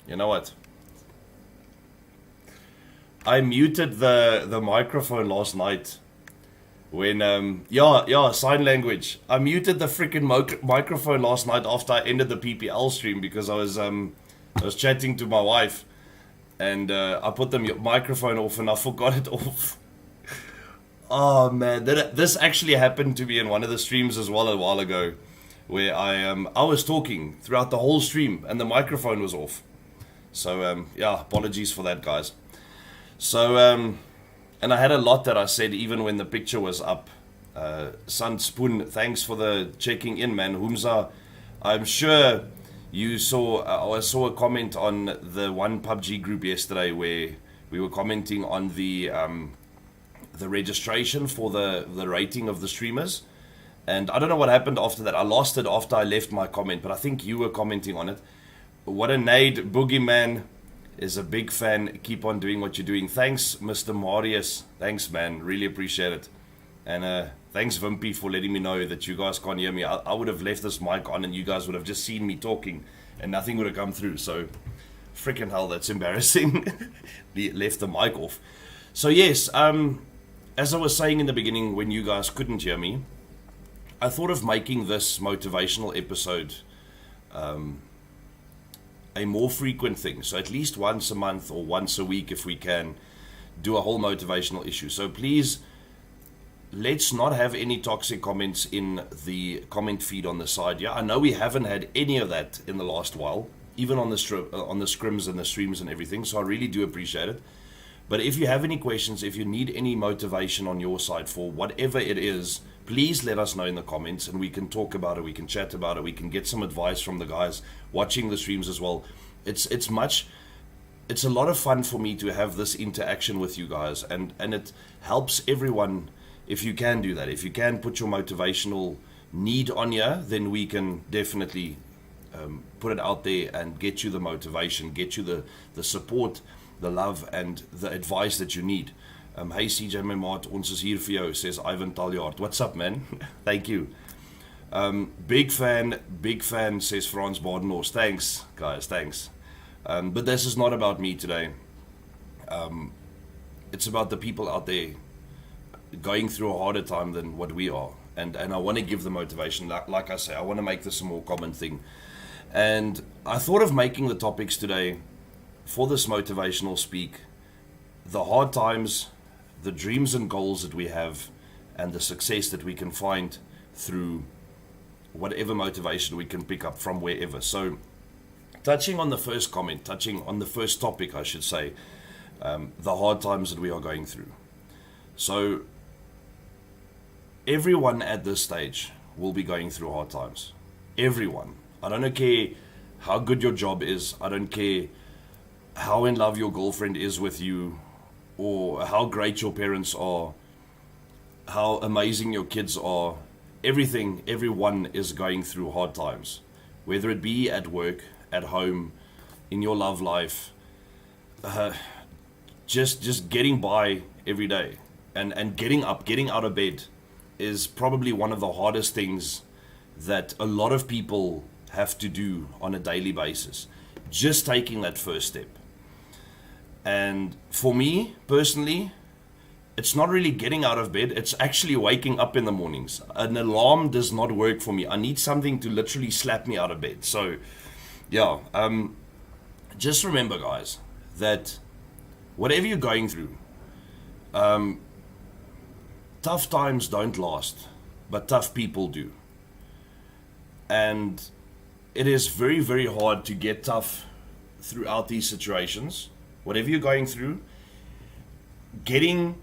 You know what? I muted the microphone last night when sign language. I muted the freaking microphone last night after I ended the PPL stream because I was chatting to my wife and I put the microphone off and I forgot it off. Oh man, this actually happened to me in one of the streams as well a while ago, where I was talking throughout the whole stream and the microphone was off. So apologies for that, guys. So and I had a lot that I said even when the picture was up. Sun Spoon, thanks for the checking in, man. Humza, I'm sure you saw. I saw a comment on the one PUBG group yesterday where we were commenting on the registration for the rating of the streamers. And I don't know what happened after that. I lost it after I left my comment, but I think you were commenting on it. What a nade, Boogeyman is a big fan. Keep on doing what you're doing. Thanks, Mr. Marius. Thanks, man. Really appreciate it. And thanks, Vimpy, for letting me know that you guys can't hear me. I would have left this mic on and you guys would have just seen me talking and nothing would have come through. So, freaking hell, that's embarrassing. Left the mic off. So, yes, as I was saying in the beginning when you guys couldn't hear me, I thought of making this motivational episode a more frequent thing. So at least once a month or once a week, if we can, do a whole motivational issue. So please, let's not have any toxic comments in the comment feed on the side. Yeah, I know we haven't had any of that in the last while, even on the scrims and the streams and everything. So I really do appreciate it. But if you have any questions, if you need any motivation on your side for whatever it is, please let us know in the comments and we can talk about it, we can chat about it, we can get some advice from the guys watching the streams as well. It's a lot of fun for me to have this interaction with you guys, and it helps everyone if you can do that. If you can put your motivational need on here, then we can definitely put it out there and get you the motivation, get you the support, the love and the advice that you need. Hey CJ, my maat, ons is hier vir jou, says Ivan Taljaard. What's up, man? Thank you. Big fan, says Frans Badenhorst. Thanks, guys, thanks. But this is not about me today. It's about the people out there going through a harder time than what we are. And I want to give the motivation. Like I say, I want to make this a more common thing. And I thought of making the topics today for this motivational speak, the hard times, the dreams and goals that we have, and the success that we can find through whatever motivation we can pick up from wherever. So, touching on the first comment, touching on the first topic, I should say, the hard times that we are going through. So, everyone at this stage will be going through hard times. Everyone. I don't care how good your job is. I don't care how in love your girlfriend is with you, or how great your parents are, how amazing your kids are. Everyone is going through hard times, whether it be at work, at home, in your love life, just getting by every day and getting out of bed is probably one of the hardest things that a lot of people have to do on a daily basis. Just taking that first step. And for me, personally, it's not really getting out of bed, it's actually waking up in the mornings. An alarm does not work for me. I need something to literally slap me out of bed. So, yeah, just remember, guys, that whatever you're going through, tough times don't last, but tough people do. And it is very, very hard to get tough throughout these situations. Whatever you're going through, getting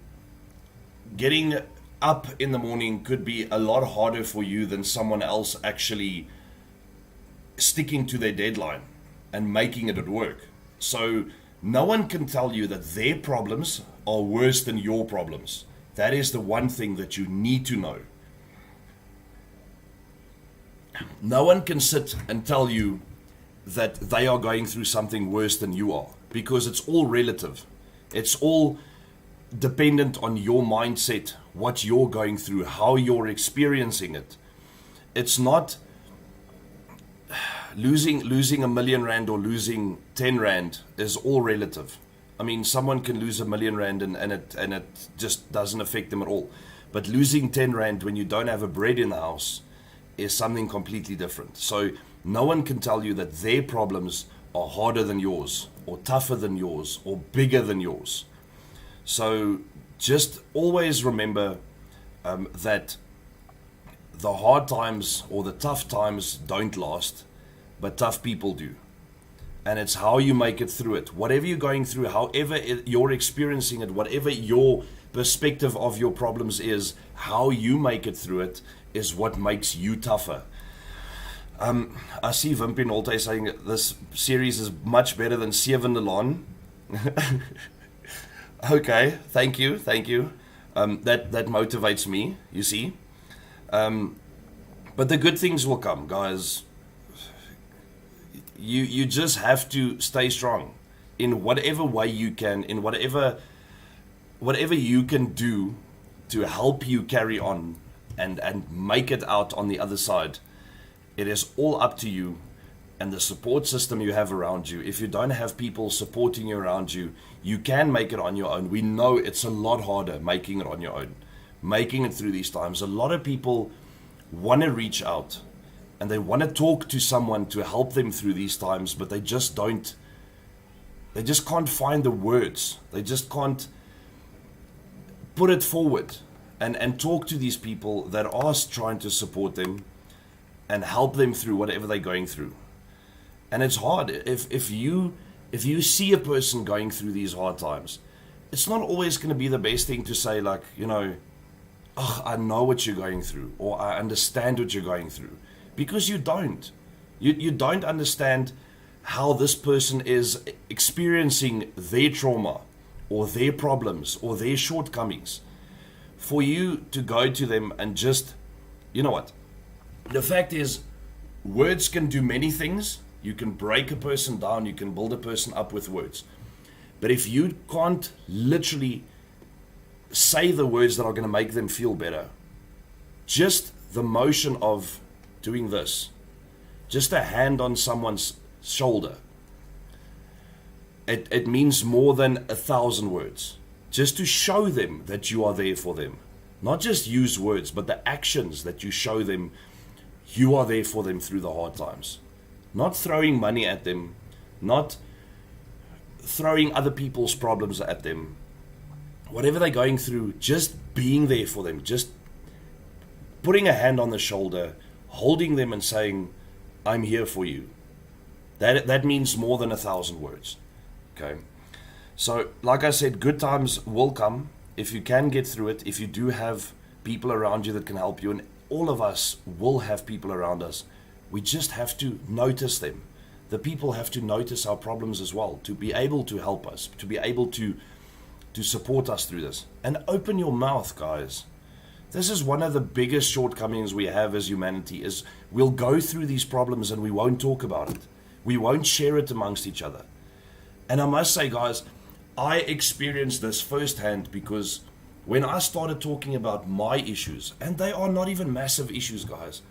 up in the morning could be a lot harder for you than someone else actually sticking to their deadline and making it at work. So no one can tell you that their problems are worse than your problems. That is the one thing that you need to know. No one can sit and tell you that they are going through something worse than you are, because it's all relative. It's all dependent on your mindset, what you're going through, how you're experiencing it. It's not, losing R1,000,000 or losing 10 Rand is all relative. I mean, someone can lose R1,000,000 and it just doesn't affect them at all. But losing 10 Rand when you don't have a bread in the house is something completely different. So no one can tell you that their problems are harder than yours, or tougher than yours, or bigger than yours. So just always remember that the hard times or the tough times don't last, but tough people do. And it's how you make it through it. Whatever you're going through, however you're experiencing it, whatever your perspective of your problems is, how you make it through it is what makes you tougher. I see Wimpy Nolte saying this series is much better than Seven Alon. Okay, thank you. That motivates me, you see. But the good things will come, guys. You just have to stay strong in whatever way you can, in whatever you can do to help you carry on and make it out on the other side. It is all up to you and the support system you have around you. If you don't have people supporting you around you, you can make it on your own. We know it's a lot harder making it on your own, making it through these times. A lot of people want to reach out and they want to talk to someone to help them through these times, but they just can't find the words. They just can't put it forward and talk to these people that are trying to support them and help them through whatever they're going through. And it's hard. If you see a person going through these hard times, it's not always going to be the best thing to say, like, oh, I know what you're going through, or I understand what you're going through, because you don't. You don't understand how this person is experiencing their trauma or their problems or their shortcomings. For you to go to them and just, you know what? The fact is, words can do many things. You can break a person down, you can build a person up with words. But if you can't literally say the words that are going to make them feel better, just the motion of doing this, just a hand on someone's shoulder, it means more than 1,000 words. Just to show them that you are there for them. Not just use words, but the actions that you show them you are there for them through the hard times. Not throwing money at them, not throwing other people's problems at them. Whatever they're going through, just being there for them, just putting a hand on the shoulder, holding them and saying, I'm here for you. That means more than 1,000 words. Okay. So, like I said, good times will come if you can get through it, if you do have people around you that can help you, and all of us will have people around us. We just have to notice them. The people have to notice our problems as well, to be able to help us, to be able to support us through this. And open your mouth, guys. This is one of the biggest shortcomings we have as humanity, is we'll go through these problems and we won't talk about it. We won't share it amongst each other. And I must say, guys, I experienced this firsthand, because when I started talking about my issues, and they are not even massive issues, guys.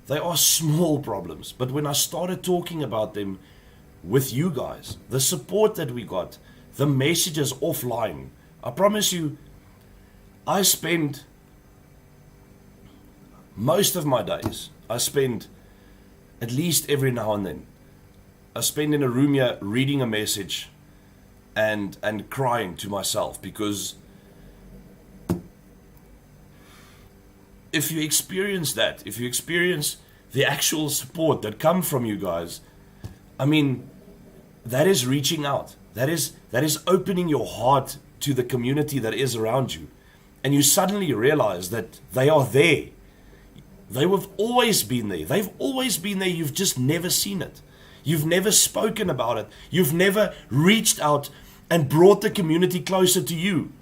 They are small problems. But when I started talking about them with you guys, the support that we got, the messages offline, I promise you, I spend most of my days, I spend at least every now and then, I spend in a room here reading a message and crying to myself, because if you experience that, if you experience the actual support that come from you guys, I mean, that is reaching out. That is opening your heart to the community that is around you. And you suddenly realize that they are there. They have always been there. They've always been there. You've just never seen it. You've never spoken about it. You've never reached out and brought the community closer to you.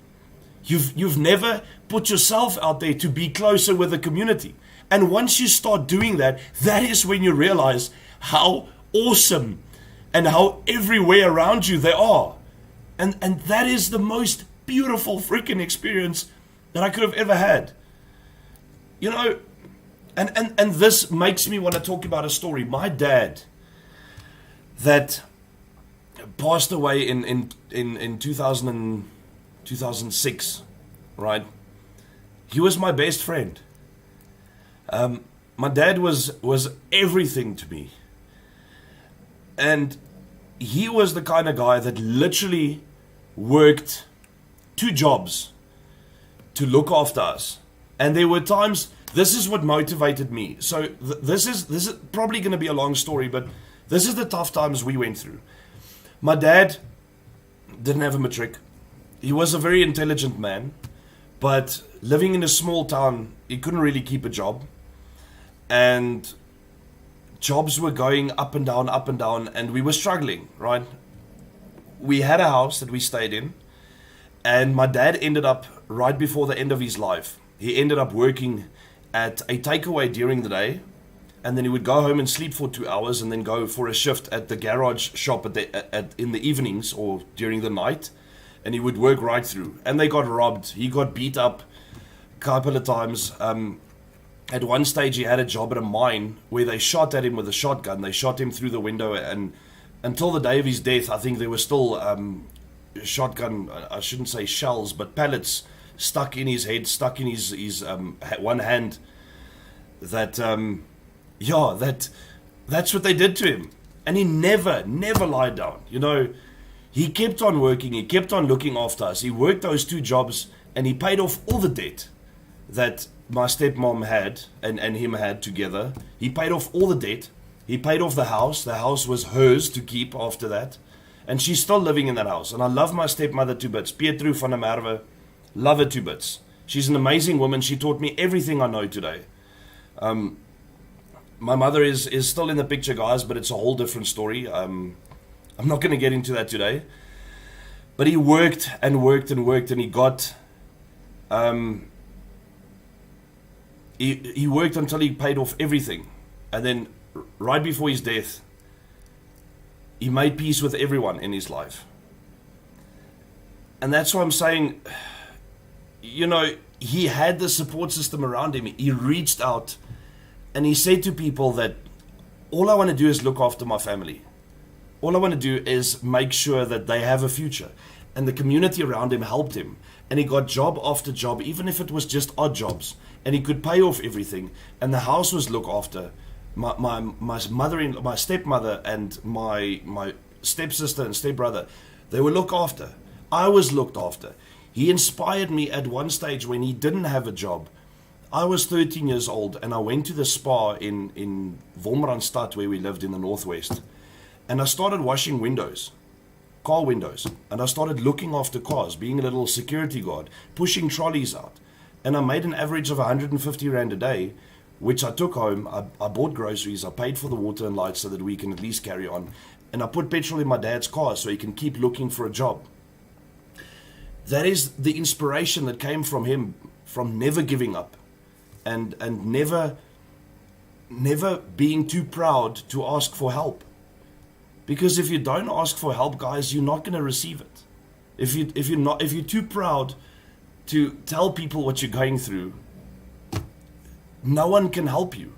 You've never put yourself out there to be closer with the community. And once you start doing that, that is when you realize how awesome and how everywhere around you they are. And that is the most beautiful freaking experience that I could have ever had. You know, And this makes me want to talk about a story. My dad, that passed away in 2006, right? He was my best friend. My dad was everything to me. And he was the kind of guy that literally worked 2 jobs to look after us. And there were times, this is what motivated me. So this is probably going to be a long story, but this is the tough times we went through. My dad didn't have a matric. He was a very intelligent man, but living in a small town, he couldn't really keep a job. And jobs were going up and down, and we were struggling, right? We had a house that we stayed in, and my dad ended up, right before the end of his life, he ended up working at a takeaway during the day, and then he would go home and sleep for 2 hours and then go for a shift at the garage shop in the evenings or during the night, and he would work right through. And they got robbed. He got beat up a couple of times. At one stage, he had a job at a mine where they shot at him with a shotgun. They shot him through the window, and until the day of his death, I think there were still shotgun, I shouldn't say shells, but pellets stuck in his head, stuck in his one hand. That's what they did to him. And he never lied down. You know, he kept on working, he kept on looking after us. He worked those 2 jobs, and he paid off all the debt that my stepmom had and him had together. He paid off all the debt. He paid off the house. The house was hers to keep after that. And she's still living in that house. And I love my stepmother to bits. Pietru van der Merwe, love her to bits. She's an amazing woman. She taught me everything I know today. My mother is still in the picture, guys, but it's a whole different story. I'm not going to get into that today. But he worked and worked and worked, and he got... He worked until he paid off everything. And then, right before his death, he made peace with everyone in his life. And that's why I'm saying, you know, he had the support system around him. He reached out and he said to people that all I want to do is look after my family. All I want to do is make sure that they have a future. And the community around him helped him. And he got job after job, even if it was just odd jobs. And he could pay off everything. And the house was looked after. My mother-in-law, my stepmother, and my stepsister and stepbrother, they were looked after. I was looked after. He inspired me at one stage when he didn't have a job. I was 13 years old, and I went to the spa in Wolmaranstad, where we lived in the northwest. And I started washing windows, car windows. And I started looking after cars, being a little security guard, pushing trolleys out. And I made an average of 150 Rand a day, which I took home. I bought groceries. I paid for the water and lights so that we can at least carry on. And I put petrol in my dad's car so he can keep looking for a job. That is the inspiration that came from him, from never giving up and never being too proud to ask for help. Because if you don't ask for help, guys, you're not going to receive it. If you're too proud to tell people what you're going through, no one can help you.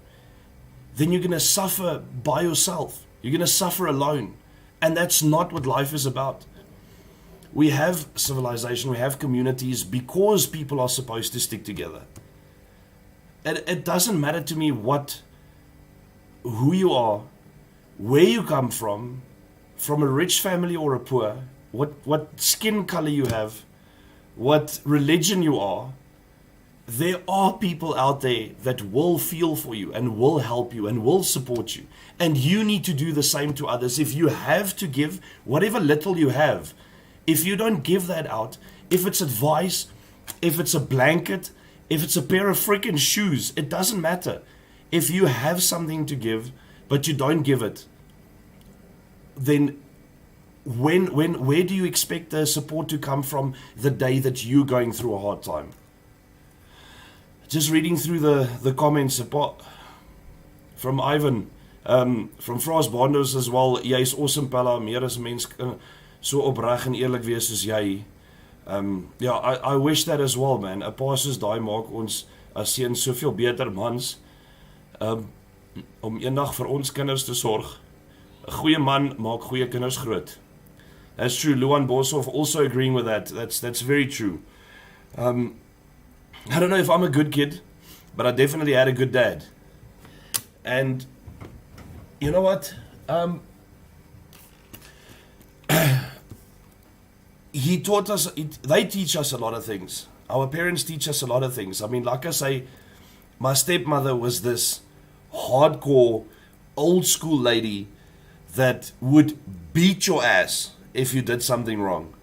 Then you're going to suffer by yourself. You're going to suffer alone. And that's not what life is about. We have civilization, we have communities because people are supposed to stick together. It doesn't matter to me who you are, where you come from a rich family or a poor, what skin color you have, what religion you are. There are people out there that will feel for you and will help you and will support you. And you need to do the same to others. If you have to give whatever little you have, if you don't give that out, if it's advice, if it's a blanket, if it's a pair of freaking shoes, it doesn't matter. If you have something to give, but you don't give it, then where do you expect the support to come from the day that you're going through a hard time? Just reading through the comments from Ivan, from Frost Bondos as well. Jy's awesome, Pella. Meer as mens so opreg en eerlik wees soos jy. I wish that as well, man. 'n Pa soos daai maak ons as seuns soveel beter mans. om eendag vir ons kinders te sorg. 'n Goeie man maak goeie kinders groot. That's true. Luan Boshoff also agreeing with that. That's very true. I don't know if I'm a good kid, but I definitely had a good dad. And you know what? He taught us, they teach us a lot of things. Our parents teach us a lot of things. I mean, like I say, my stepmother was this hardcore, old school lady that would beat your ass if you did something wrong.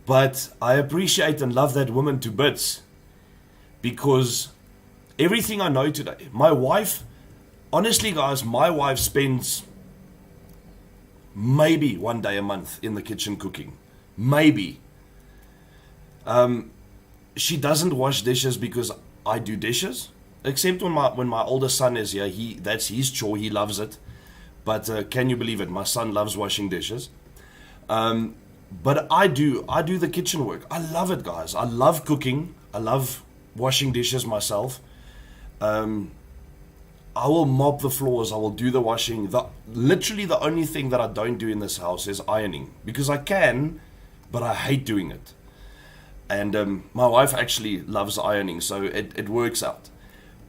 But I appreciate and love that woman to bits, because everything I know today, my wife, honestly guys, my wife spends maybe one day a month in the kitchen cooking. Maybe. She doesn't wash dishes because I do dishes, except when my older son is here. That's his chore, he loves it. But can you believe it? My son loves washing dishes. But I do the kitchen work. I love it, guys. I love cooking. I love washing dishes myself. I will mop the floors. I will do the washing. Literally the only thing that I don't do in this house is ironing, because I can, but I hate doing it. And my wife actually loves ironing, so it works out.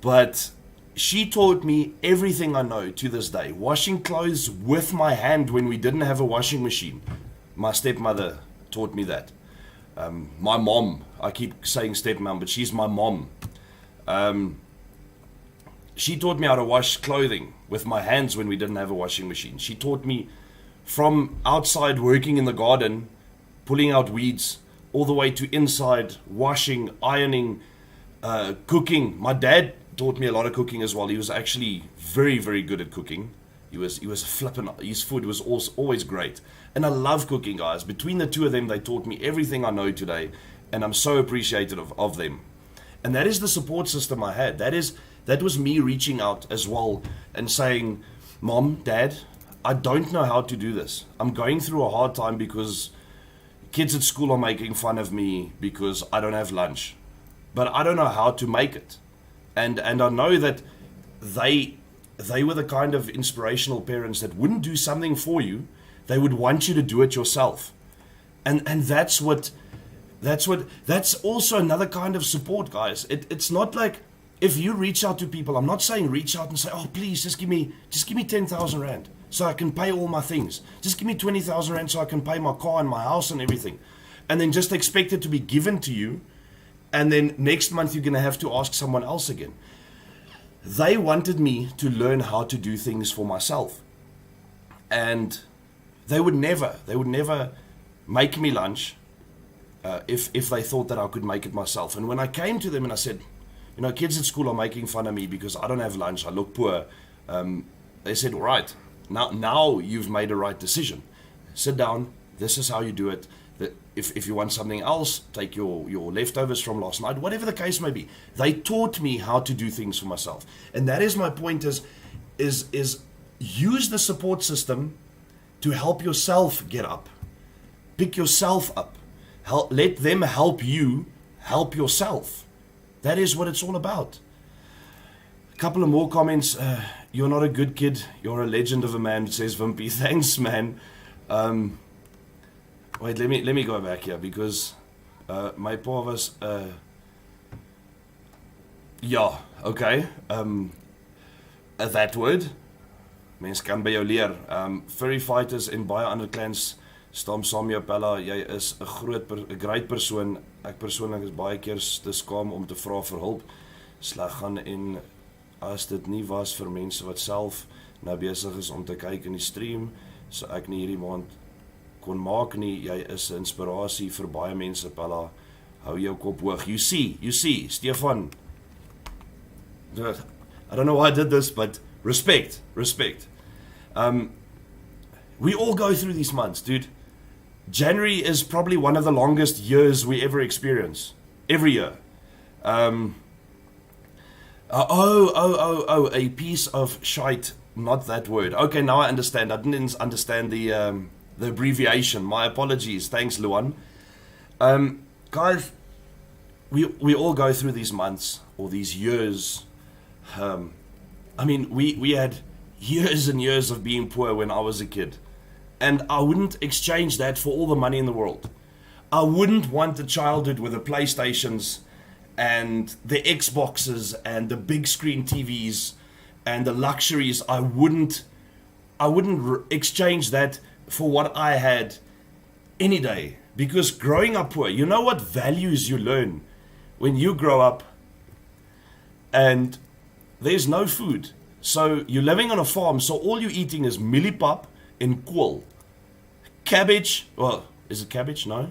But she taught me everything I know to this day. Washing clothes with my hand when we didn't have a washing machine. My stepmother taught me that. My mom, I keep saying stepmom, but she's my mom. She taught me how to wash clothing with my hands when we didn't have a washing machine. She taught me from outside working in the garden, pulling out weeds, all the way to inside, washing, ironing, cooking. My dad taught me a lot of cooking as well. He was actually very, very good at cooking. He was flipping. His food was always great. And I love cooking, guys. Between the two of them, they taught me everything I know today. And I'm so appreciative of them. And that is the support system I had. That was me reaching out as well and saying, Mom, Dad, I don't know how to do this. I'm going through a hard time because kids at school are making fun of me because I don't have lunch. But I don't know how to make it. And I know that they were the kind of inspirational parents that wouldn't do something for you. They would want you to do it yourself. And that's also another kind of support, guys. It's not like, if you reach out to people, I'm not saying reach out and say, oh, please, just give me 10,000 rand so I can pay all my things. Just give me 20,000 rand so I can pay my car and my house and everything. And then just expect it to be given to you. And then next month you're going to have to ask someone else again. They wanted me to learn how to do things for myself. And they would never make me lunch if they thought that I could make it myself. And when I came to them and I said, you know, kids at school are making fun of me because I don't have lunch, I look poor. They said, all right, now you've made a right decision. Sit down, this is how you do it. If you want something else, take your leftovers from last night, whatever the case may be. They taught me how to do things for myself. And that is my point, is use the support system to help yourself get up. Pick yourself up. Let them help you help yourself. That is what it's all about. A couple of more comments. You're not a good kid. You're a legend of a man, says Vimpy. Thanks, man. Wait, let me go back here, because my pa was... ja, okay. That word. Mens kan by jou leer. Furry fighters en baie ander clans staan saam jou Pella. Jy is 'n great persoon. Ek persoonlik is baie keer te skaam om te vra vir hulp. Sleg gaan, en as dit nie was vir mense wat self nou besig is om te kyk in die stream, so ek nie hierdie maand kon maak nie. Jy is 'n inspirasie vir baie mense, Pella. Hou jou kop hoog. You see, Stefan. I don't know why I did this, but respect. We all go through these months, dude. January is probably one of the longest years we ever experience. Every year. A piece of shite. Not that word. Okay, now I understand. I didn't understand the abbreviation. My apologies. Thanks, Luan. Guys, we all go through these months or these years I mean, we had years and years of being poor when I was a kid. And I wouldn't exchange that for all the money in the world. I wouldn't want a childhood with the PlayStations and the Xboxes and the big screen TVs and the luxuries. I wouldn't exchange that for what I had any day. Because growing up poor, you know what values you learn when you grow up and there's no food. So you're living on a farm, so all you're eating is mieliepap and kool. Cabbage, well, is it cabbage? No.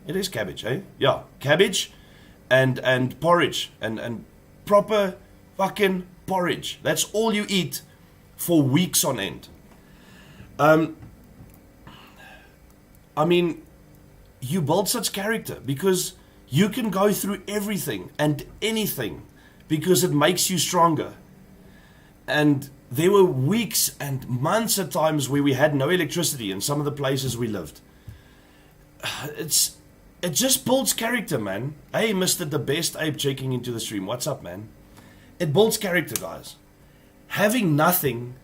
It is cabbage, eh? Yeah, cabbage and porridge and proper fucking porridge. That's all you eat for weeks on end. I mean, you build such character because you can go through everything and anything because it makes you stronger. And there were weeks and months at times where we had no electricity in some of the places we lived. It just builds character, man. Hey, Mr. The Best Ape checking into the stream. What's up, man? It builds character, guys. Having nothing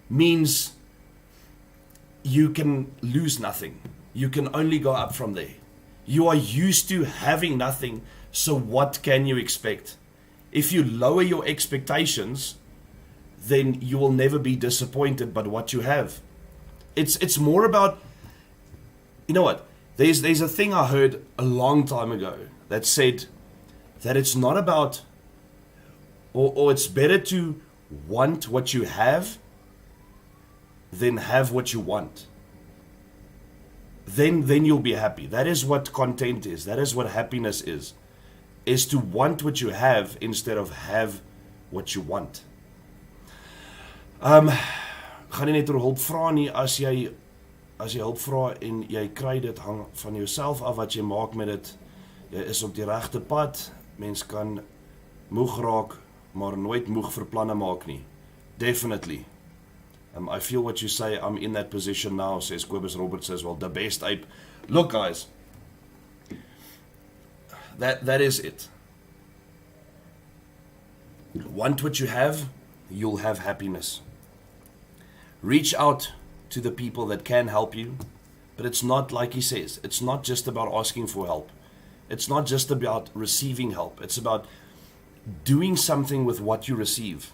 means you can lose nothing. You can only go up from there. You are used to having nothing, so what can you expect? If you lower your expectations, then you will never be disappointed by what you have. It's more about, you know what? There's a thing I heard a long time ago that said that it's not about, or it's better to want what you have than have what you want. Then you'll be happy. That is what content is. That is what happiness is to want what you have instead of have what you want. Gaan nie net oor hulp vra nie, as jy hulp vra en jy kry dit, hang van jouself af wat jy maak met dit. Jy is op die regte pad. Mens kan moeg raak, maar nooit moeg vir planne maak nie. Definitely. I feel what you say. I'm in that position now, says Kobus Roberts as well. The Best Ape. Look, guys, that is it. Want what you have, you'll have happiness. Reach out to the people that can help you, but it's not, like he says, it's not just about asking for help. It's not just about receiving help. It's about doing something with what you receive.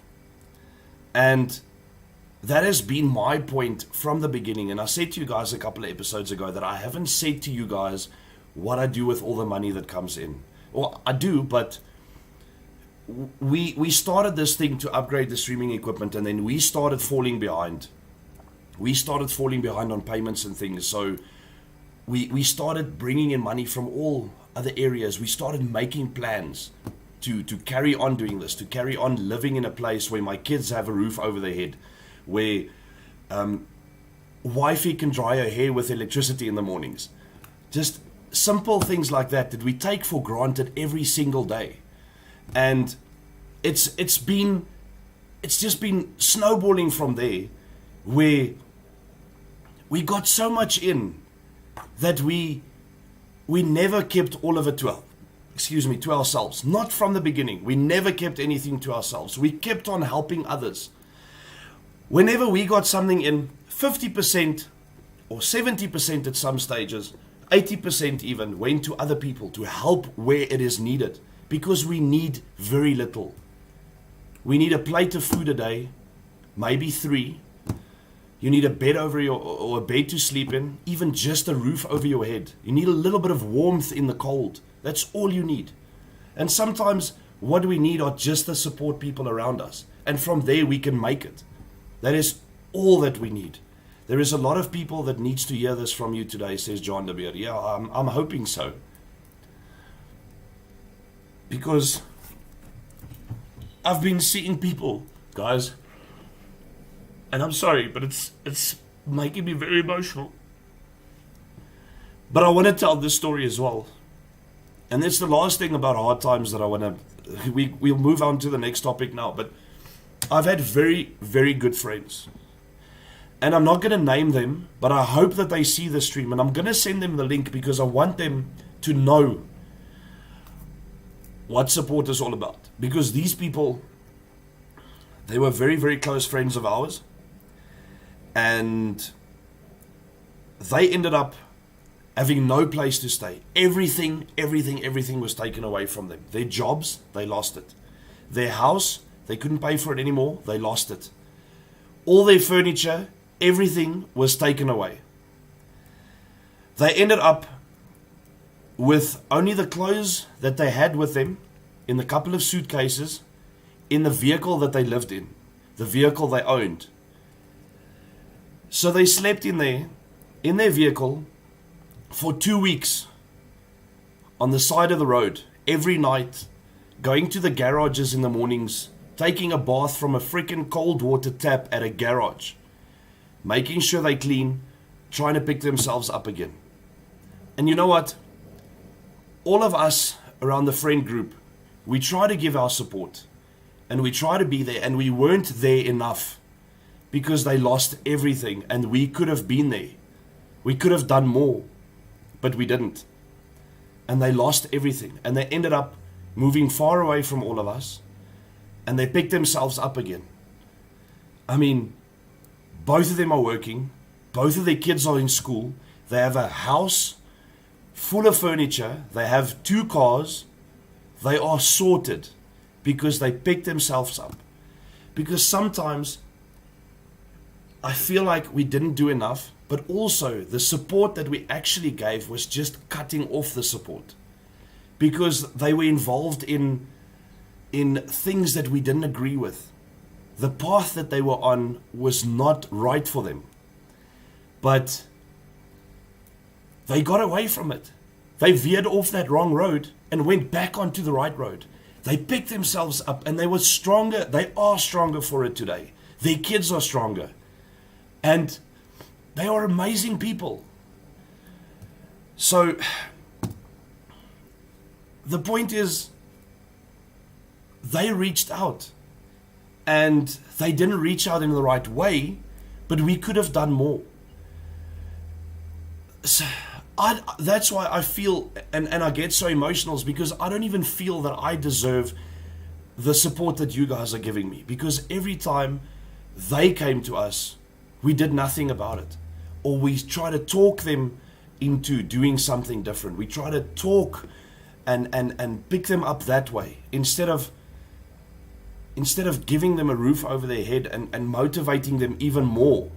And that has been my point from the beginning. And I said to you guys a couple of episodes ago that I haven't said to you guys what I do with all the money that comes in. Well, I do, but we started this thing to upgrade the streaming equipment, and then we started falling behind. We started falling behind on payments and things. So we started bringing in money from all other areas. We started making plans to carry on doing this, to carry on living in a place where my kids have a roof over their head, where wifey can dry her hair with electricity in the mornings. Just simple things like that we take for granted every single day. And it's just been snowballing from there, where we got so much in that we never kept all of it to ourselves. Not from the beginning. We never kept anything to ourselves. We kept on helping others. Whenever we got something in, 50% or 70% at some stages, 80% even, went to other people to help where it is needed. Because we need very little. We need a plate of food a day, maybe 3. You need a bed or a bed to sleep in, even just a roof over your head. You need a little bit of warmth in the cold. That's all you need. And sometimes what we need are just the support people around us. And from there we can make it. That is all that we need. There is a lot of people that needs to hear this from you today, says John de Beer. Yeah, I'm hoping so. Because I've been seeing people, guys, and I'm sorry, but it's making me very emotional. But I want to tell this story as well. And that's the last thing about hard times that I want to... We'll move on to the next topic now, but I've had very, very good friends. And I'm not going to name them, but I hope that they see the stream. And I'm going to send them the link because I want them to know what support is all about. Because these people, They were very, very close friends of ours. And they ended up having no place to stay. Everything was taken away from them. Their jobs, they lost it. Their house, they couldn't pay for it anymore. They lost it. All their furniture, everything was taken away. They ended up with only the clothes that they had with them in a couple of suitcases in the vehicle that they lived in, the vehicle they owned. So they slept in their vehicle for 2 weeks on the side of the road every night, going to the garages in the mornings, taking a bath from a freaking cold water tap at a garage, making sure they clean, trying to pick themselves up again. And you know what? All of us around the friend group, we try to give our support and we try to be there, and we weren't there enough because they lost everything, and we could have been there. We could have done more, but we didn't. And they lost everything, and they ended up moving far away from all of us, and they picked themselves up again. I mean, both of them are working, both of their kids are in school, they have a house full of furniture, they have 2 cars, they are sorted because they picked themselves up. Because sometimes I feel like we didn't do enough, but also the support that we actually gave was just cutting off the support, because they were involved in things that we didn't agree with. The path that they were on was not right for them, but they got away from it. They veered off that wrong road and went back onto the right road. They picked themselves up, and they were stronger. They are stronger for it today. Their kids are stronger. And they are amazing people. So the point is, they reached out, and they didn't reach out in the right way, but we could have done more. So that's why I feel, and I get so emotional, is because I don't even feel that I deserve the support that you guys are giving me, because every time they came to us, we did nothing about it, or we try to talk them into doing something different. We try to talk and pick them up that way, instead of giving them a roof over their head and motivating them even more.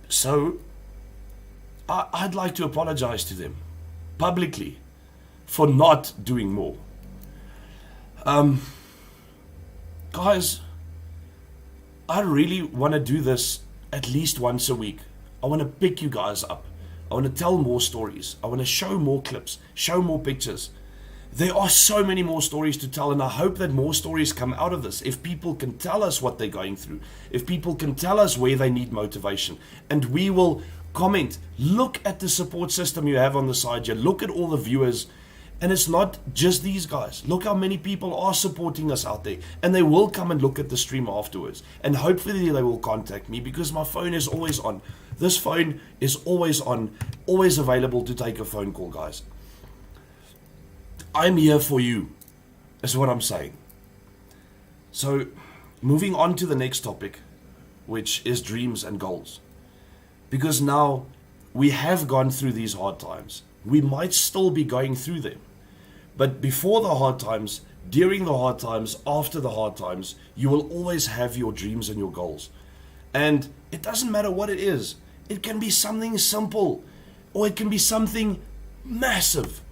So I'd like to apologize to them publicly for not doing more. Guys, I really want to do this at least once a week. I want to pick you guys up. I want to tell more stories. I want to show more clips, show more pictures. There are so many more stories to tell, and I hope that more stories come out of this. If people can tell us what they're going through, if people can tell us where they need motivation, and we will comment. Look at the support system you have on the side here. Look at all the viewers. And it's not just these guys. Look how many people are supporting us out there. And they will come and look at the stream afterwards. And hopefully they will contact me, because my phone is always on. This phone is always on, always available to take a phone call, guys. I'm here for you, is what I'm saying. So, moving on to the next topic, which is dreams and goals. Because now we have gone through these hard times. We might still be going through them. But before the hard times, during the hard times, after the hard times, you will always have your dreams and your goals. And it doesn't matter what it is. It can be something simple, or it can be something massive.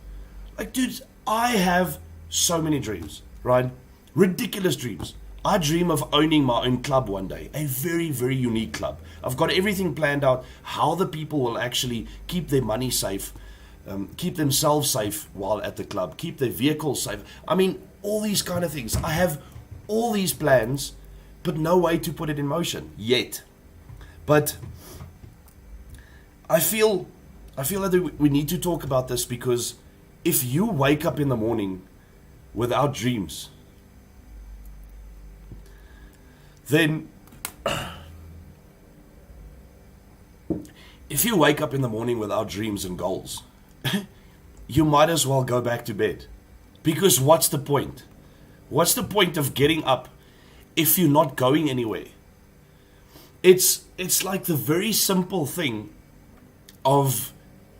Like, dude, I have so many dreams, right? Ridiculous dreams. I dream of owning my own club one day, a very, very unique club. I've got everything planned out, how the people will actually keep their money safe, keep themselves safe while at the club, keep their vehicles safe. I mean, all these kind of things. I have all these plans, but no way to put it in motion yet. But I feel that we need to talk about this, because if you wake up in the morning without dreams, then if you wake up in the morning without dreams and you might as well go back to bed. Because what's the point? What's the point of getting up if you're not going anywhere? It's like the very simple thing of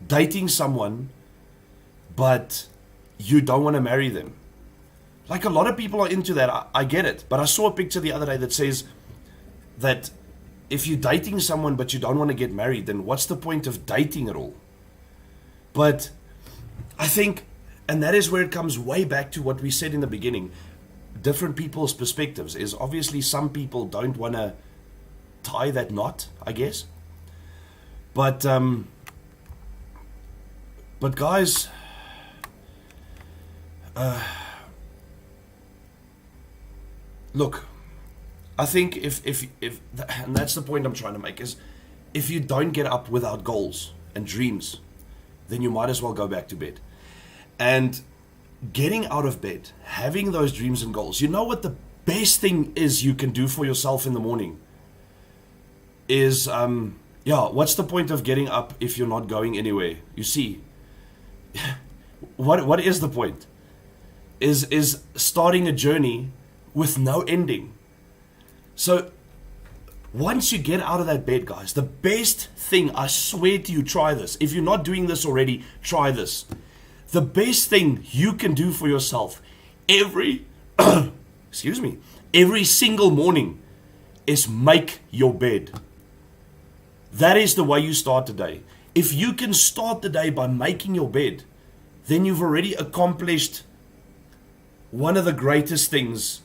dating someone, but you don't want to marry them. Like, a lot of people are into that. I get it. But I saw a picture the other day that says that if you're dating someone but you don't want to get married, then what's the point of dating at all? But I think, and that is where it comes way back to what we said in the beginning, different people's perspectives is obviously some people don't want to tie that knot, I guess. But guys, look, I think if and that's the point I'm trying to make, is if you don't get up without goals and dreams, then you might as well go back to bed. And getting out of bed, having those dreams and goals, you know what the best thing is you can do for yourself in the morning is, what's the point of getting up if you're not going anywhere? You see, what is the point? Is starting a journey with no ending. So once you get out of that bed, guys, the best thing, I swear to you, try this. If you're not doing this already, try this. The best thing you can do for yourself every single morning is make your bed. That is the way you start the day. If you can start the day by making your bed, then you've already accomplished one of the greatest things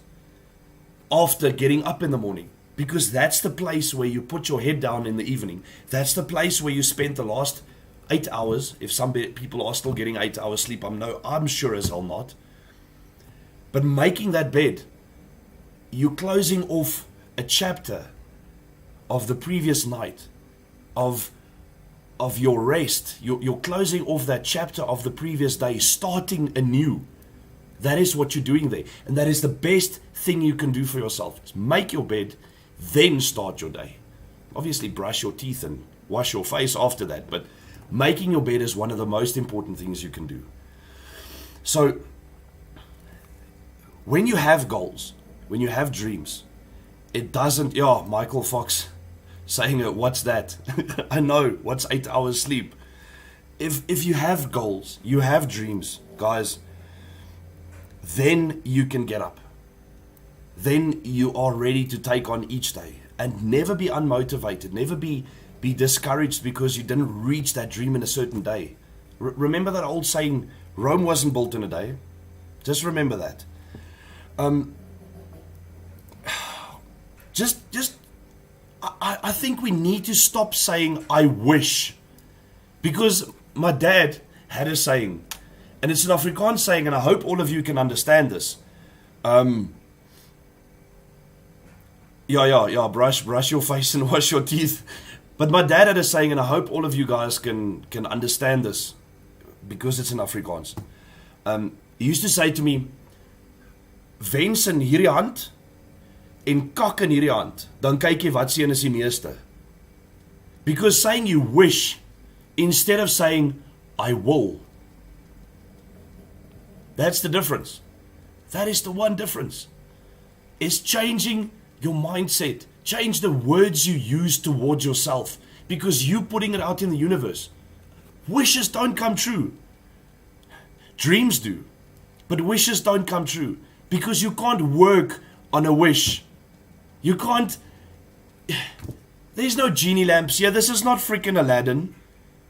after getting up in the morning. Because that's the place where you put your head down in the evening. That's the place where you spent the last 8 hours. If some people are still getting 8 hours sleep, I'm sure as hell not. But making that bed, you're closing off a chapter of the previous night, of your rest. You're closing off that chapter of the previous day, starting anew. That is what you're doing there. And that is the best thing you can do for yourself. Is make your bed, then start your day. Obviously brush your teeth and wash your face after that, but making your bed is one of the most important things you can do. So when you have goals, when you have dreams, it doesn't, Michael Fox saying, what's that? I know, what's 8 hours sleep? If you have goals, you have dreams, guys, then you can get up. Then you are ready to take on each day, and never be unmotivated, never be discouraged because you didn't reach that dream in a certain day. Remember that old saying, Rome wasn't built in a day. Just remember that. I think we need to stop saying, I wish. Because my dad had a saying, and it's an Afrikaans saying, and I hope all of you can understand this. Brush your face and wash your teeth. But my dad had a saying, and I hope all of you guys can understand this, because it's in Afrikaans. He used to say to me, wens in hierdie hand en kak in hierdie hand, dan kyk jy wat se een is die meeste. Because saying you wish instead of saying I will, that's the difference. That is the one difference. It's changing your mindset. Change the words you use towards yourself, because you're putting it out in the universe. Wishes don't come true. Dreams do. But wishes don't come true, because you can't work on a wish. You can't. There's no genie lamps here. This is not freaking Aladdin.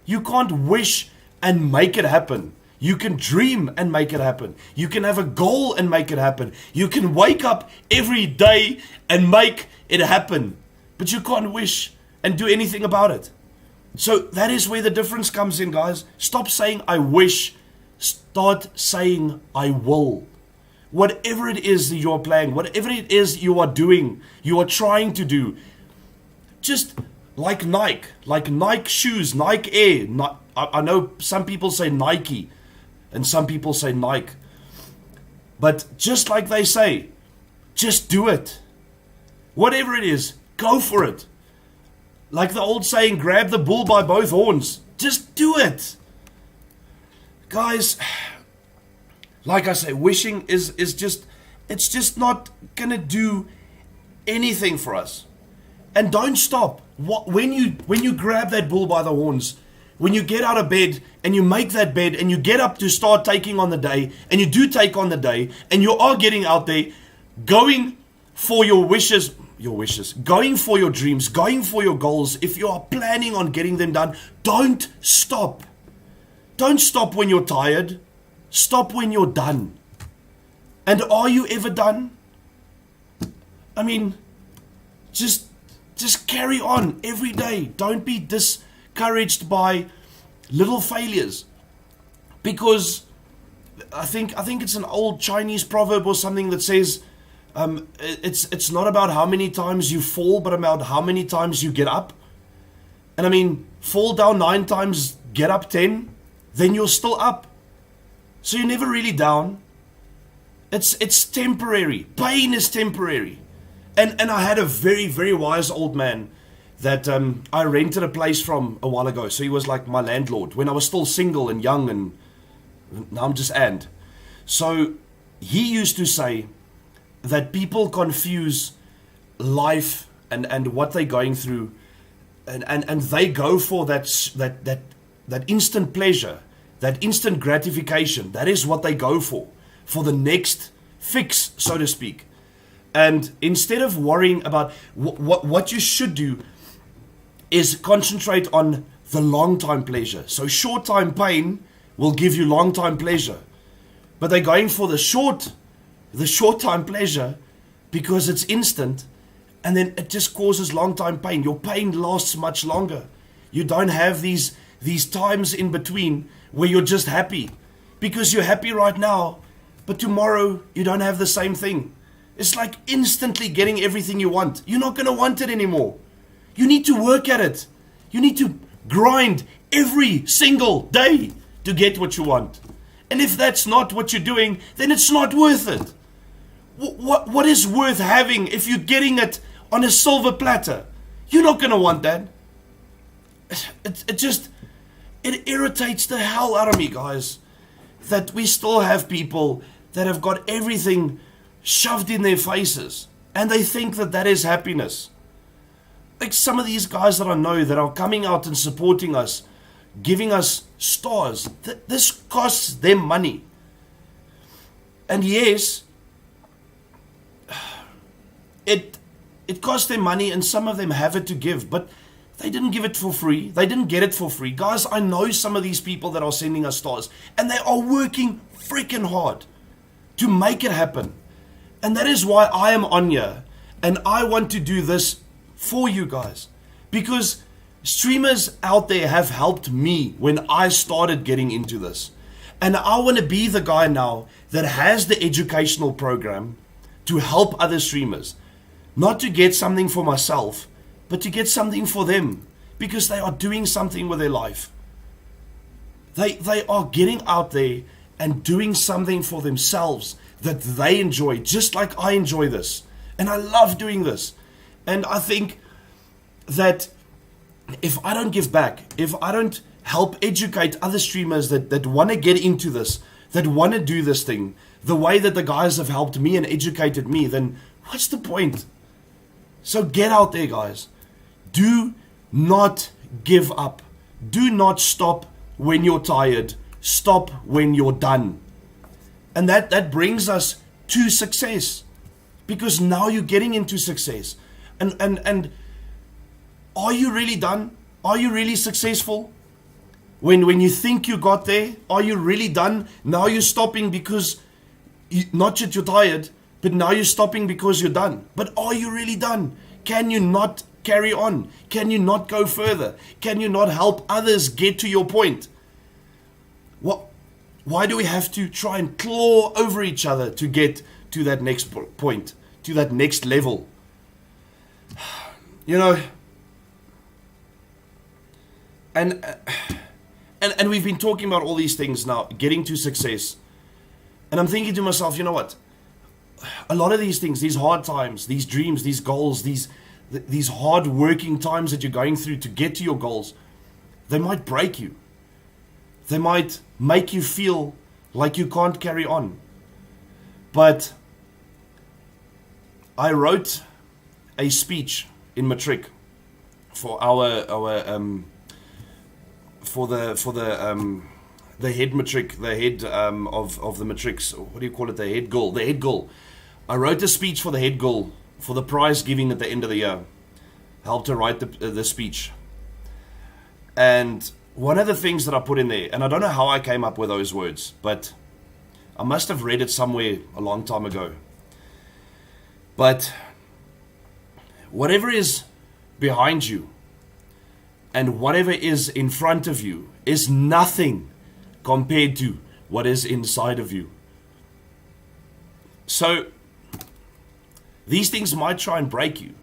You can't wish and make it happen. You can dream and make it happen. You can have a goal and make it happen. You can wake up every day and make it happen. But you can't wish and do anything about it. So that is where the difference comes in, guys. Stop saying I wish. Start saying I will. Whatever it is that you're playing, whatever it is you are doing, you are trying to do, just like Nike shoes, Nike Air. I know some people say Nike and some people say Nike. But just like they say, just do it. Whatever it is, go for it. Like the old saying, grab the bull by both horns. Just do it. Guys, like I say, wishing is just It's just not going to do anything for us. And don't stop. When you grab that bull by the horns, when you get out of bed and you make that bed and you get up to start taking on the day, and you do take on the day, and you are getting out there, going for your wishes, going for your dreams, going for your goals, if you are planning on getting them done, don't stop. Don't stop when you're tired. Stop when you're done. And are you ever done? I mean, just carry on every day. Don't be discouraged by little failures. Because I think it's an old Chinese proverb or something that says, it's not about how many times you fall, but about how many times you get up. And I mean, fall down 9 times, get up 10, then you're still up. So you're never really down. It's temporary. Pain is temporary. And I had a very, very wise old man that I rented a place from a while ago. So he was like my landlord when I was still single and young, and now I'm just and. So he used to say that people confuse life and what they're going through, and they go for that instant pleasure, that instant gratification. That is what they go for the next fix, so to speak. And instead of worrying about what you should do is concentrate on the long-time pleasure. So short-time pain will give you long-time pleasure. But they're going for the short-time pleasure because it's instant, and then it just causes long-time pain. Your pain lasts much longer. You don't have these times in between where you're just happy. Because you're happy right now, but tomorrow you don't have the same thing. It's like instantly getting everything you want. You're not going to want it anymore. You need to work at it. You need to grind every single day to get what you want. And if that's not what you're doing, then it's not worth it. What is worth having if you're getting it on a silver platter? You're not going to want that. It irritates the hell out of me, guys, that we still have people that have got everything shoved in their faces, and they think that is happiness. Like some of these guys that I know that are coming out and supporting us, giving us stars, this costs them money. And yes, it costs them money, and some of them have it to give, but they didn't give it for free. They didn't get it for free. Guys, I know some of these people that are sending us stars, and they are working freaking hard to make it happen. And that is why I am on here, and I want to do this for you guys, because streamers out there have helped me when I started getting into this. And I want to be the guy now that has the educational program to help other streamers, not to get something for myself, but to get something for them, because they are doing something with their life. They are getting out there and doing something for themselves that they enjoy, just like I enjoy this. And I love doing this. And I think that if I don't give back, if I don't help educate other streamers that want to get into this, that want to do this thing, the way that the guys have helped me and educated me, then what's the point? So get out there, guys. Do not give up. Do not stop when you're tired. Stop when you're done. And that brings us to success, because now you're getting into success. And are you really done? Are you really successful? When you think you got there, are you really done? Now you're stopping because not that you're tired, but now you're stopping because you're done. But are you really done? Can you not carry on? Can you not go further? Can you not help others get to your point? Why do we have to try and claw over each other to get to that next point, to that next level? You know, and we've been talking about all these things now, getting to success. And I'm thinking to myself, you know what? A lot of these things, these hard times, these dreams, these goals, these hard working times that you're going through to get to your goals, they might break you. They might make you feel like you can't carry on. But I wrote a speech in matric for the head matric, the head of the matrics. What do you call it? The head girl. The head girl. I wrote a speech for the head girl for the prize giving at the end of the year. Helped her write the speech. And one of the things that I put in there, and I don't know how I came up with those words, but I must have read it somewhere a long time ago. But whatever is behind you and whatever is in front of you is nothing compared to what is inside of you. So these things might try and break you.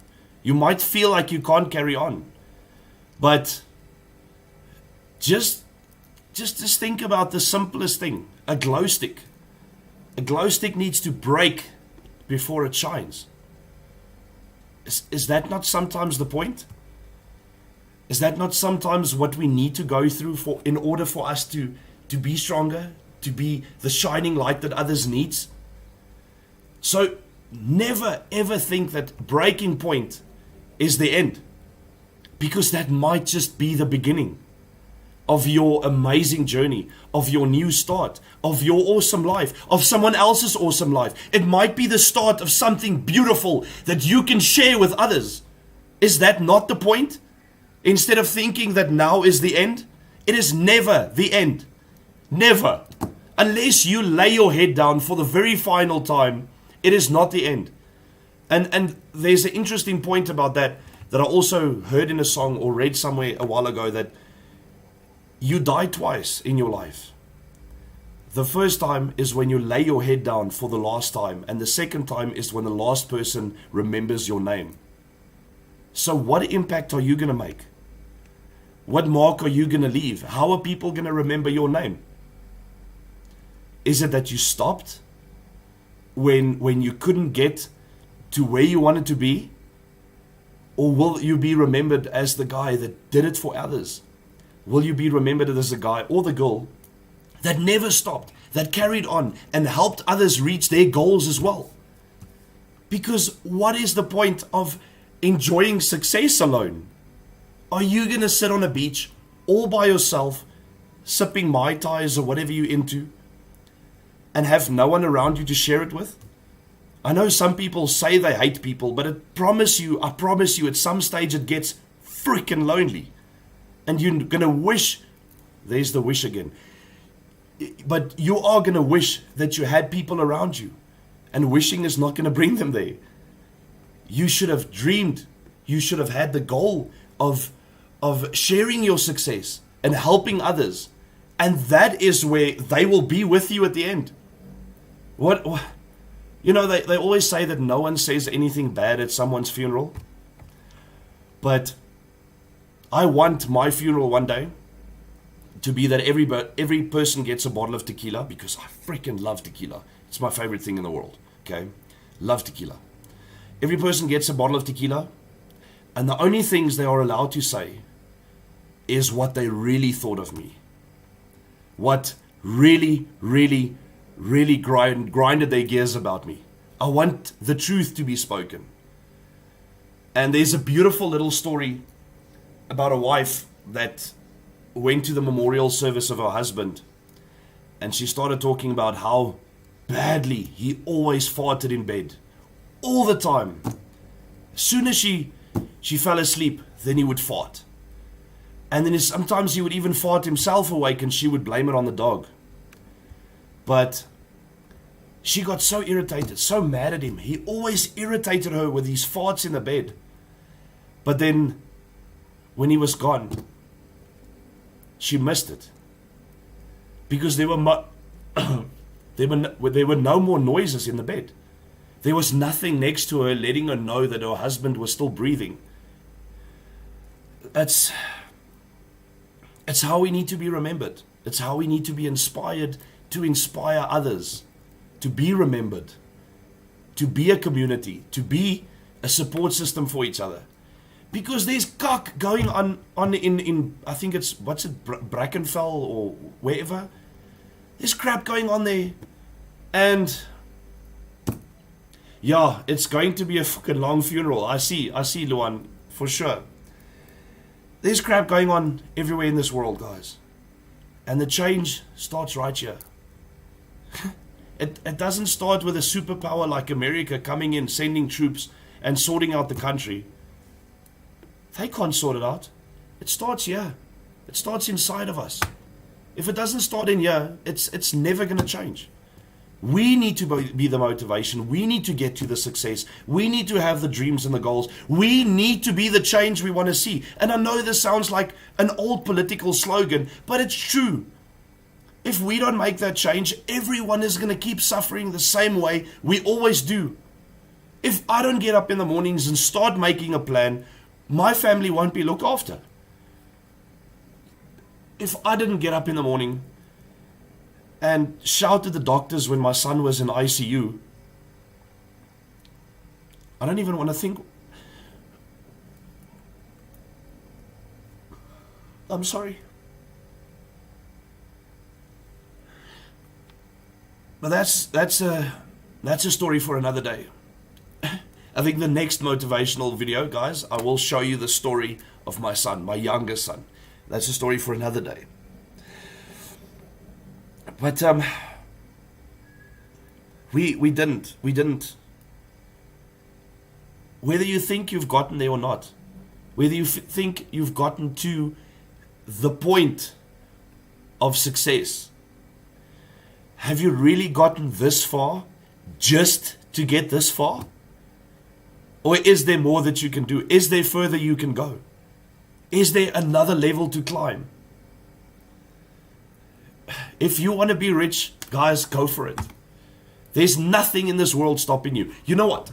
You might feel like you can't carry on. But just think about the simplest thing, a glow stick. A glow stick needs to break before it shines. Is that not sometimes the point? Is that not sometimes what we need to go through in order for us to be stronger, to be the shining light that others need? So never ever think that breaking point is the end, because that might just be the beginning of your amazing journey, of your new start, of your awesome life, of someone else's awesome life. It might be the start of something beautiful that you can share with others. Is that not the point? Instead of thinking that now is the end, it is never the end. Never. Unless you lay your head down for the very final time, it is not the end. And there's an interesting point about that I also heard in a song or read somewhere a while ago, that you die twice in your life. The first time is when you lay your head down for the last time, and the second time is when the last person remembers your name. So what impact are you going to make? What mark are you going to leave? How are people going to remember your name? Is it that you stopped when you couldn't get to where you wanted to be? Or will you be remembered as the guy that did it for others? Will you be remembered as the guy or the girl that never stopped, that carried on and helped others reach their goals as well? Because what is the point of enjoying success alone? Are you going to sit on a beach all by yourself, sipping Mai Tais or whatever you're into, and have no one around you to share it with? I know some people say they hate people, but I promise you, at some stage it gets freaking lonely. And you're going to wish, there's the wish again, but you are going to wish that you had people around you. And wishing is not going to bring them there. You should have dreamed, you should have had the goal of sharing your success and helping others. And that is where they will be with you at the end. What you know, they always say that no one says anything bad at someone's funeral. But I want my funeral one day to be that every person gets a bottle of tequila, because I freaking love tequila. It's my favorite thing in the world. Okay? Love tequila. Every person gets a bottle of tequila, and the only things they are allowed to say is what they really thought of me. What really, really, really grinded their gears about me. I want the truth to be spoken. And there's a beautiful little story about a wife that went to the memorial service of her husband, and she started talking about how badly he always farted in bed. All the time. As soon as she fell asleep, then he would fart. And then sometimes he would even fart himself awake, and she would blame it on the dog. But she got so irritated, so mad at him. He always irritated her with his farts in the bed. But then, when he was gone, she missed it. Because there were no more noises in the bed. There was nothing next to her letting her know that her husband was still breathing. It's how we need to be remembered. It's how we need to be inspired to inspire others, to be remembered, to be a community, to be a support system for each other. Because there's cock going on in I think it's, Brackenfell or wherever. There's crap going on there. And Yeah, it's going to be a fucking long funeral. I see, Luan, for sure. There's crap going on everywhere in this world, guys. And the change starts right here. It doesn't start with a superpower like America coming in, sending troops, and sorting out the country. They can't sort it out. It starts here. It starts inside of us. If it doesn't start in here, it's never going to change. We need to be the motivation. We need to get to the success. We need to have the dreams and the goals. We need to be the change we want to see. And I know this sounds like an old political slogan, but it's true. If we don't make that change, everyone is going to keep suffering the same way we always do. If I don't get up in the mornings and start making a plan, my family won't be looked after. If I didn't get up in the morning and shout at the doctors when my son was in ICU, I don't even want to think. I'm sorry. But that's a story for another day. I think the next motivational video, guys, I will show you the story of my son, my youngest son. That's a story for another day. But we didn't. Whether you think you've gotten there or not, whether you think you've gotten to the point of success, have you really gotten this far just to get this far? Or is there more that you can do? Is there further you can go? Is there another level to climb? If you want to be rich, guys, go for it. There's nothing in this world stopping you. You know what?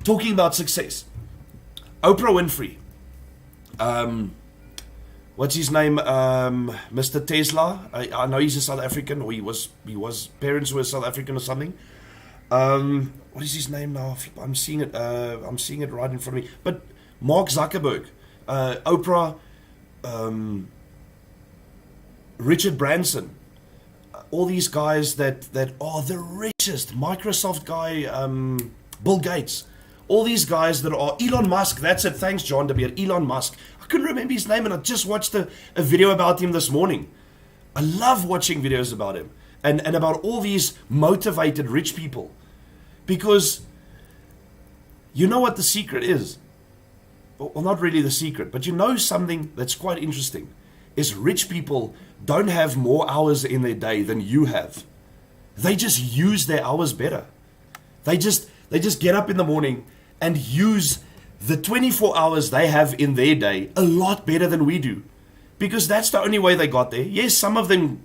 Talking about success, Oprah Winfrey, what's his name? Mr. Tesla. I know he's a South African, or he was parents were South African or something. What is his name now? I'm seeing it right in front of me. But Mark Zuckerberg, Oprah, Richard Branson, all these guys that are the richest, Microsoft guy, Bill Gates, all these guys that are, Elon Musk, that's it, thanks John de Beer, Elon Musk. I couldn't remember his name and I just watched a video about him this morning. I love watching videos about him and about all these motivated rich people, because you know what the secret is? Well, not really the secret, but you know something that's quite interesting, is rich people don't have more hours in their day than you have. They just use their hours better. They just get up in the morning and use the 24 hours they have in their day a lot better than we do. Because that's the only way they got there. Yes, some of them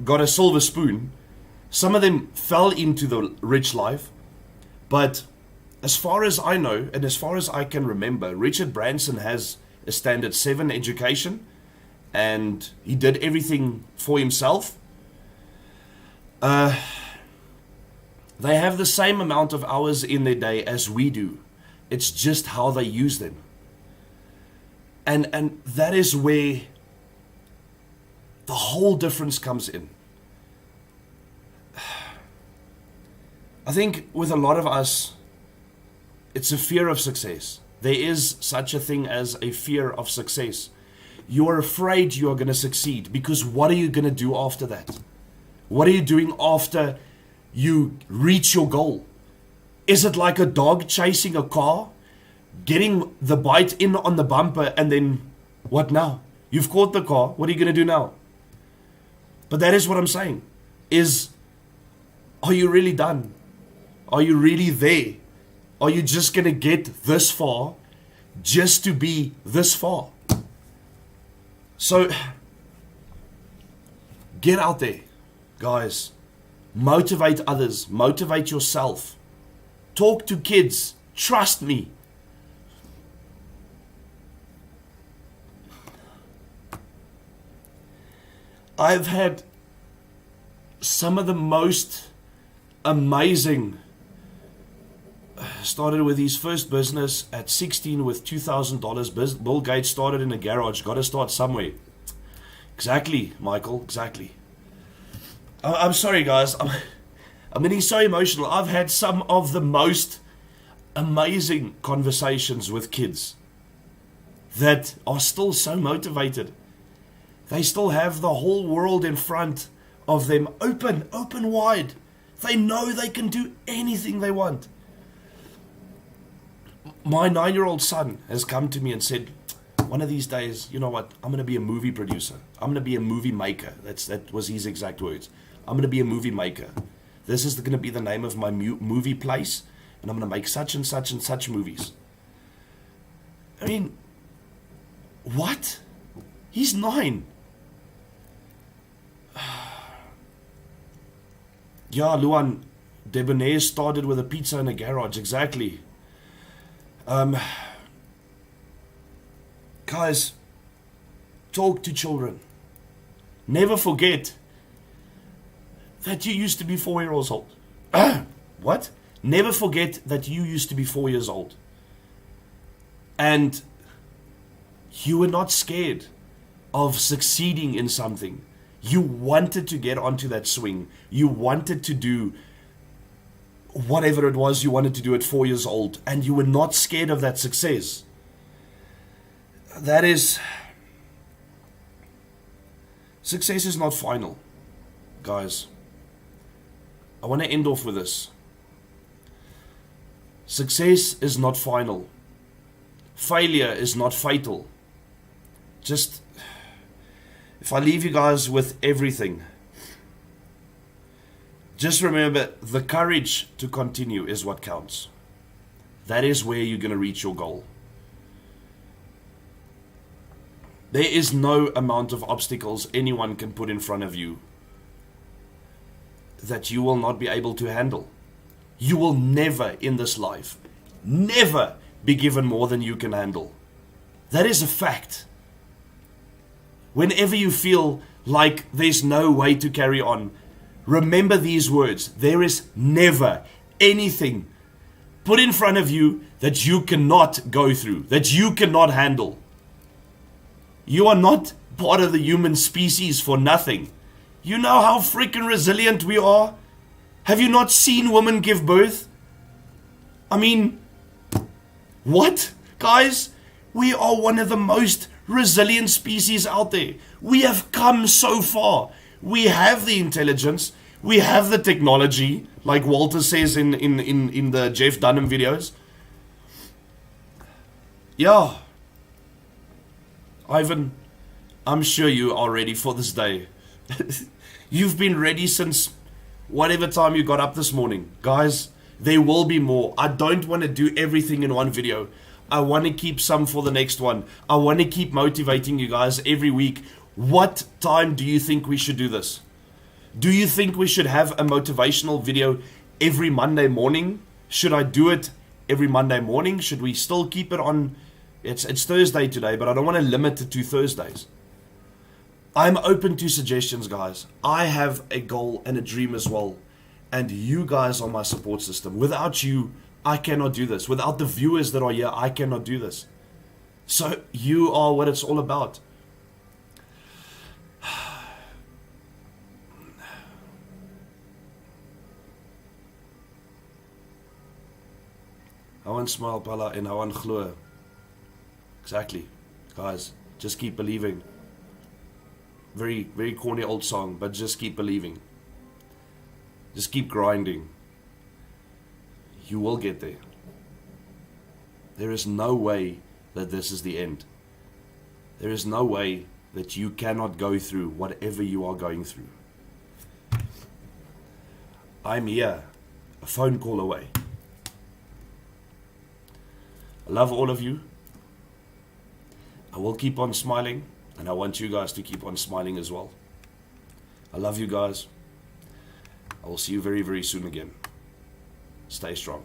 got a silver spoon. Some of them fell into the rich life. But as far as I know, and as far as I can remember, Richard Branson has a standard 7 education. And he did everything for himself. They have the same amount of hours in their day as we do. It's just how they use them. And that is where the whole difference comes in. I think with a lot of us, it's a fear of success. There is such a thing as a fear of success. You're afraid you're going to succeed, because what are you going to do after that? What are you doing after you reach your goal? Is it like a dog chasing a car, getting the bite in on the bumper, and then what now? You've caught the car. What are you going to do now? But that is what I'm saying, is, are you really done? Are you really there? Are you just going to get this far just to be this far? So, get out there, guys. Motivate others. Motivate yourself. Talk to kids. Trust me. I've had some of the most amazing. Started with his first business at 16 with $2,000. Bill Gates started in a garage. Got to start somewhere. Exactly, Michael. Exactly. I'm sorry, guys. I mean, he's so emotional. I've had some of the most amazing conversations with kids that are still so motivated. They still have the whole world in front of them, open wide. They know they can do anything they want. My 9-year-old son has come to me and said, one of these days, you know what, I'm going to be a movie producer. I'm going to be a movie maker. That was his exact words. I'm going to be a movie maker. This is going to be the name of my movie place, and I'm going to make such and such and such movies. I mean, what? He's 9. Yeah, Luan, Debonair started with a pizza in a garage, exactly. Guys, talk to children. Never forget that you used to be 4 years old. What? Never forget that you used to be 4 years old. And you were not scared of succeeding in something. You wanted to get onto that swing. You wanted to do whatever it was you wanted to do at 4 years old. And you were not scared of that success. Success is not final, guys. I want to end off with this. Success is not final. Failure is not fatal. Just, if I leave you guys with everything, just remember the courage to continue is what counts. That is where you're going to reach your goal. There is no amount of obstacles anyone can put in front of you that you will not be able to handle. You will never in this life, never be given more than you can handle. That is a fact. Whenever you feel like there's no way to carry on, remember these words. There is never anything put in front of you that you cannot go through, that you cannot handle. You are not part of the human species for nothing. You know how freaking resilient we are? Have you not seen women give birth? I mean, what? Guys, we are one of the most resilient species out there. We have come so far. We have the intelligence. We have the technology, like Walter says in the Jeff Dunham videos. Yeah. Ivan, I'm sure you are ready for this day. You've been ready since whatever time you got up this morning. Guys, there will be more. I don't want to do everything in one video. I want to keep some for the next one. I want to keep motivating you guys every week. What time do you think we should do this? Do you think we should have a motivational video every Monday morning? Should I do it every Monday morning? Should we still keep it on? It's Thursday today, but I don't want to limit it to Thursdays. I'm open to suggestions, guys. I have a goal and a dream as well. And you guys are my support system. Without you, I cannot do this. Without the viewers that are here, I cannot do this. So you are what it's all about. Hou aan smile, Pala, en hou aan glo. Exactly. Guys, just keep believing. Very, very corny old song, but just keep believing. Just keep grinding. You will get there. There is no way that this is the end. There is no way that you cannot go through whatever you are going through. I'm here, a phone call away. I love all of you. I will keep on smiling, and I want you guys to keep on smiling as well. I love you guys. I will see you very, very soon again. Stay strong.